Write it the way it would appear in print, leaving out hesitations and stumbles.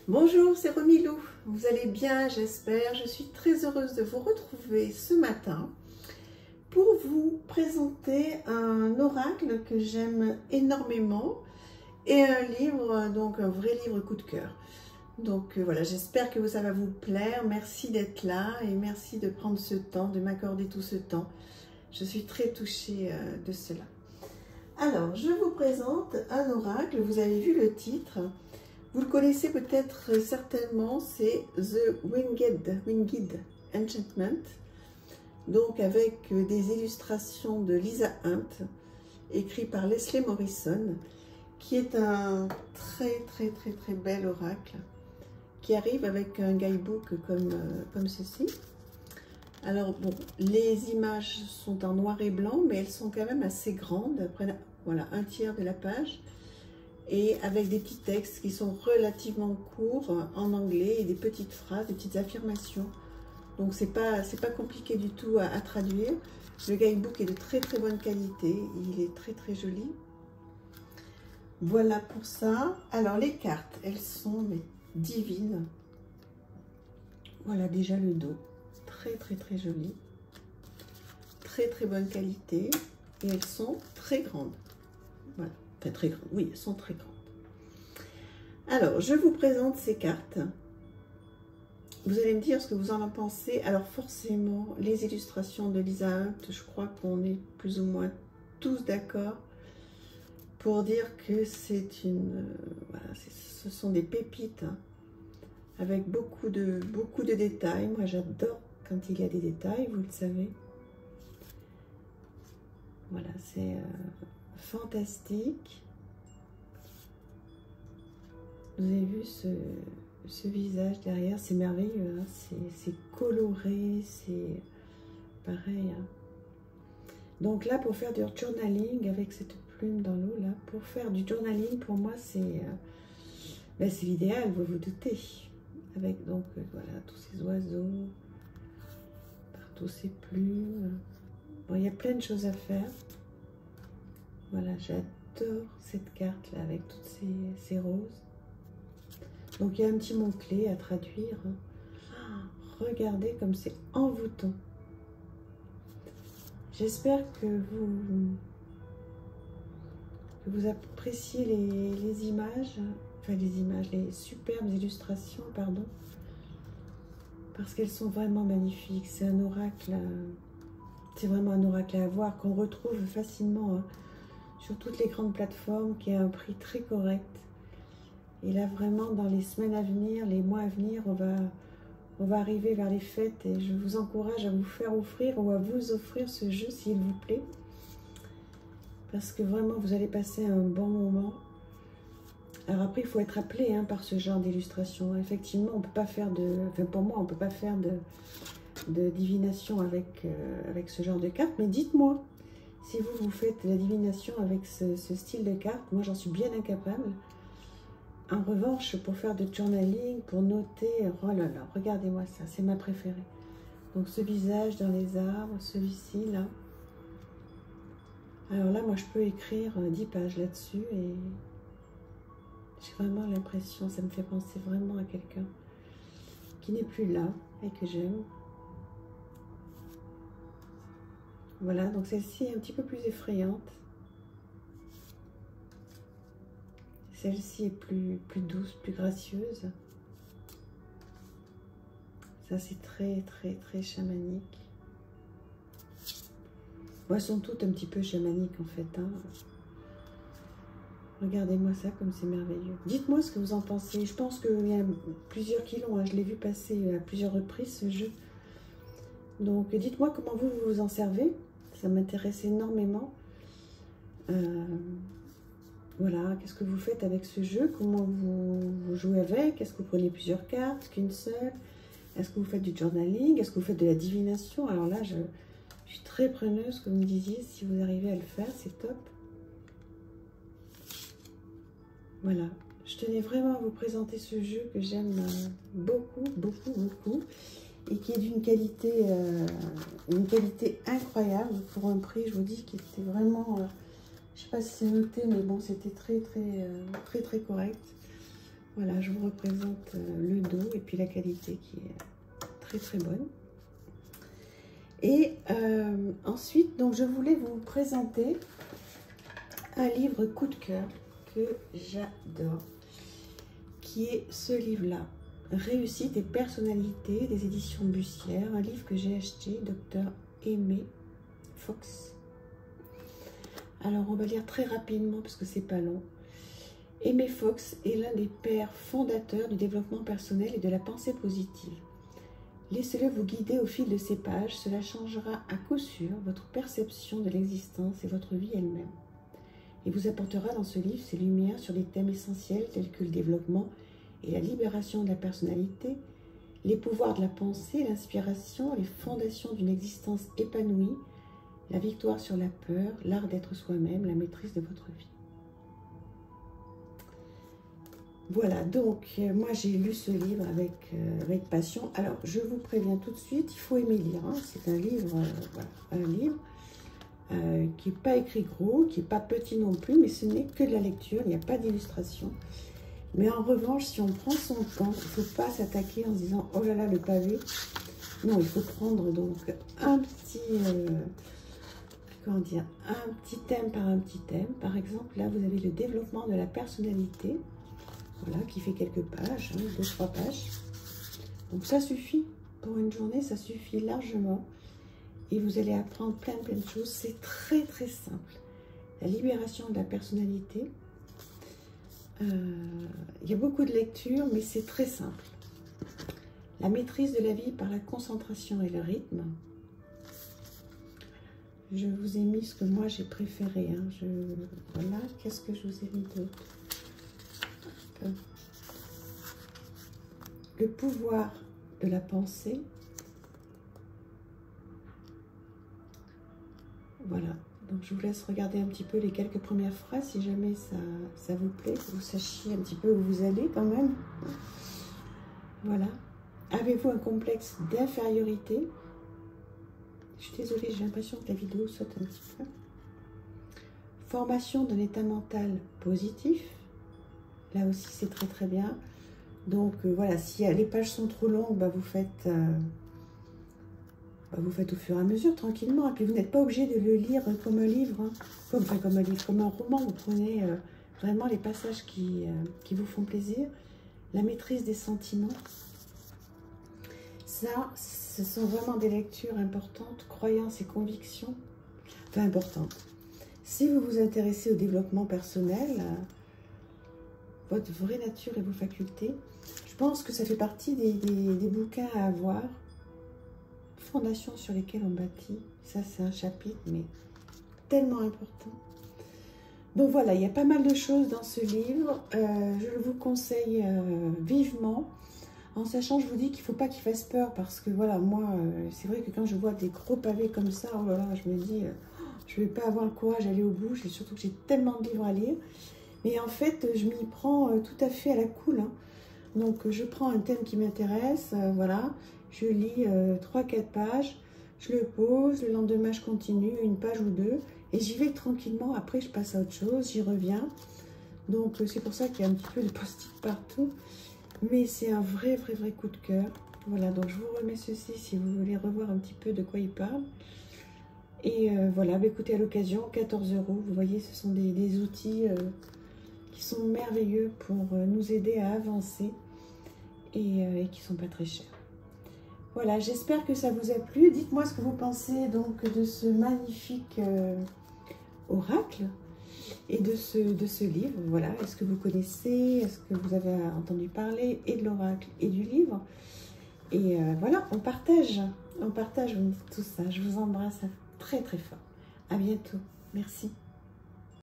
Bonjour, c'est Romilou. Vous allez bien, j'espère. Je suis très heureuse de vous retrouver ce matin pour vous présenter un oracle que j'aime énormément et un livre, donc un vrai livre coup de cœur. Donc voilà, j'espère que ça va vous plaire. Merci d'être là et merci de prendre ce temps, de m'accorder tout ce temps. Je suis très touchée de cela. Alors, je vous présente un oracle. Vous avez vu le titre. Vous le connaissez peut-être certainement, c'est The Winged Enchantment, donc avec des illustrations de Lisa Hunt, écrit par Leslie Morrison, qui est un très bel oracle, qui arrive avec un guidebook comme ceci. Alors bon, les images sont en noir et blanc, mais elles sont quand même assez grandes, voilà, un tiers de la page, et avec des petits textes qui sont relativement courts en anglais et des petites phrases, des petites affirmations. Donc c'est pas compliqué du tout à traduire. Le guidebook est de très bonne qualité, il est très joli. Voilà pour ça. Alors les cartes, elles sont divines. Voilà déjà le dos, très joli, très bonne qualité et elles sont très grandes. Voilà. Enfin, très grandes, oui, elles sont très grandes. Alors, je vous présente ces cartes. Vous allez me dire ce que vous en pensez. Alors, forcément, les illustrations de Lisa Hunt, je crois qu'on est plus ou moins tous d'accord pour dire que c'est une... voilà, ce sont des pépites, hein, avec beaucoup de détails. Moi, j'adore quand il y a des détails, vous le savez. Voilà, c'est... fantastique. Vous avez vu ce visage derrière, c'est merveilleux, hein, c'est coloré, c'est pareil. Hein. Donc là, pour faire du journaling avec cette plume dans l'eau, là, pour faire du journaling, pour moi, c'est l'idéal, vous vous doutez. Avec donc, voilà, tous ces oiseaux, partout ces plumes. Bon, il y a plein de choses à faire. Voilà, j'adore cette carte là avec toutes ces roses. Donc il y a un petit mot-clé à traduire. Regardez comme c'est envoûtant. J'espère que vous appréciez les images, enfin les superbes illustrations, pardon, parce qu'elles sont vraiment magnifiques. C'est un oracle, c'est vraiment un oracle à voir qu'on retrouve facilement, hein, sur toutes les grandes plateformes, qui a un prix très correct. Et là, vraiment, dans les semaines à venir, les mois à venir, on va arriver vers les fêtes et je vous encourage à vous faire offrir ou à vous offrir ce jeu, s'il vous plaît. Parce que vraiment, vous allez passer un bon moment. Alors après, il faut être appelé, hein, par ce genre d'illustration. Effectivement, on ne peut pas faire de... Enfin, pour moi, on ne peut pas faire de divination avec ce genre de carte. Mais dites-moi, si vous faites la divination avec ce style de carte, moi, j'en suis bien incapable. En revanche, pour faire du journaling, pour noter, oh là là, regardez-moi ça, c'est ma préférée. Donc ce visage dans les arbres, celui-ci là. Alors là, moi je peux écrire 10 pages là-dessus et j'ai vraiment l'impression, ça me fait penser vraiment à quelqu'un qui n'est plus là et que j'aime. Voilà, donc celle-ci est un petit peu plus effrayante. Celle-ci est plus douce, plus gracieuse. Ça, c'est très chamanique. Bon, elles sont toutes un petit peu chamaniques, en fait. Hein. Regardez-moi ça, comme c'est merveilleux. Dites-moi ce que vous en pensez. Je pense qu'il y a plusieurs qui l'ont. Hein. Je l'ai vu passer à plusieurs reprises, ce jeu. Donc, dites-moi comment vous en servez. Ça m'intéresse énormément. Voilà, qu'est-ce que vous faites avec ce jeu? Comment vous jouez avec? Est-ce que vous prenez plusieurs cartes, qu'une seule? Est-ce que vous faites du journaling? Est-ce que vous faites de la divination? Alors là, je suis très preneuse que vous me disiez si vous arrivez à le faire, c'est top. Voilà, je tenais vraiment à vous présenter ce jeu que j'aime beaucoup et qui est d'une qualité, incroyable pour un prix, je vous dis, qui était vraiment... je ne sais pas si c'est noté, mais bon, c'était très correct. Voilà, je vous représente le dos et puis la qualité qui est très très bonne. Et ensuite, donc je voulais vous présenter un livre coup de cœur que j'adore, qui est ce livre-là, Réussite et personnalité des éditions Bussière, un livre que j'ai acheté, Dr Aimé Fox. Alors on va lire très rapidement parce que c'est pas long. Aimé Fox est l'un des pères fondateurs du développement personnel et de la pensée positive. Laissez-le vous guider au fil de ces pages, cela changera à coup sûr votre perception de l'existence et votre vie elle-même. Il vous apportera dans ce livre ses lumières sur des thèmes essentiels tels que le développement et la libération de la personnalité, les pouvoirs de la pensée, l'inspiration, les fondations d'une existence épanouie, la victoire sur la peur, l'art d'être soi-même, la maîtrise de votre vie. Voilà, donc moi j'ai lu ce livre avec passion. Alors je vous préviens tout de suite, il faut aimer lire. Hein. C'est un livre, voilà, un livre qui n'est pas écrit gros, qui n'est pas petit non plus, mais ce n'est que de la lecture, il n'y a pas d'illustration. Mais en revanche, si on prend son temps, il ne faut pas s'attaquer en se disant « Oh là là, le pavé ». Non, il faut prendre donc un petit, comment dire, un petit thème par un petit thème. Par exemple, là vous avez le développement de la personnalité. Voilà, qui fait quelques pages, hein, 2-3 pages. Donc ça suffit pour une journée, ça suffit largement. Et vous allez apprendre plein de choses. C'est très très simple. La libération de la personnalité. Il y a beaucoup de lectures, mais c'est très simple. La maîtrise de la vie par la concentration et le rythme. Je vous ai mis ce que moi j'ai préféré. Hein. Voilà, qu'est-ce que je vous ai mis d'autre? Le pouvoir de la pensée. Voilà, donc je vous laisse regarder un petit peu les quelques premières phrases si jamais ça vous plaît, que vous sachiez un petit peu où vous allez quand même. Voilà. Avez-vous un complexe d'infériorité? Je suis désolée, j'ai l'impression que la vidéo saute un petit peu. Formation d'un état mental positif. Là aussi, c'est très très bien. Donc voilà, si les pages sont trop longues, bah, vous faites au fur et à mesure, tranquillement. Et puis vous n'êtes pas obligé de le lire comme un livre, hein. Comme un livre, comme un roman. Vous prenez vraiment les passages qui vous font plaisir. La maîtrise des sentiments. Ça, ce sont vraiment des lectures importantes, croyances et convictions. Enfin, importantes. Si vous vous intéressez au développement personnel, votre vraie nature et vos facultés, je pense que ça fait partie des bouquins à avoir. Fondations sur lesquelles on bâtit. Ça, c'est un chapitre, mais tellement important. Donc voilà, il y a pas mal de choses dans ce livre. Je le vous conseille vivement. En sachant, je vous dis qu'il ne faut pas qu'il fasse peur. Parce que voilà, moi, c'est vrai que quand je vois des gros pavés comme ça, oh là là, je me dis, je ne vais pas avoir le courage d'aller au bout. Et surtout que j'ai tellement de livres à lire. Mais en fait, je m'y prends tout à fait à la cool. Hein. Donc, je prends un thème qui m'intéresse, voilà. Je lis 3-4 pages, je le pose, le lendemain je continue, une page ou deux, et j'y vais tranquillement. Après, je passe à autre chose, j'y reviens. Donc, c'est pour ça qu'il y a un petit peu de post-it partout. Mais c'est un vrai coup de cœur. Voilà, donc je vous remets ceci si vous voulez revoir un petit peu de quoi il parle. Et voilà, bah, écoutez, à l'occasion, 14 €. Vous voyez, ce sont des outils qui sont merveilleux pour nous aider à avancer et qui ne sont pas très chers. Voilà, j'espère que ça vous a plu. Dites-moi ce que vous pensez donc de ce magnifique oracle et de ce livre. Voilà, est-ce que vous connaissez, est-ce que vous avez entendu parler et de l'oracle et du livre? Et voilà, on partage tout ça. Je vous embrasse très fort. À bientôt. Merci.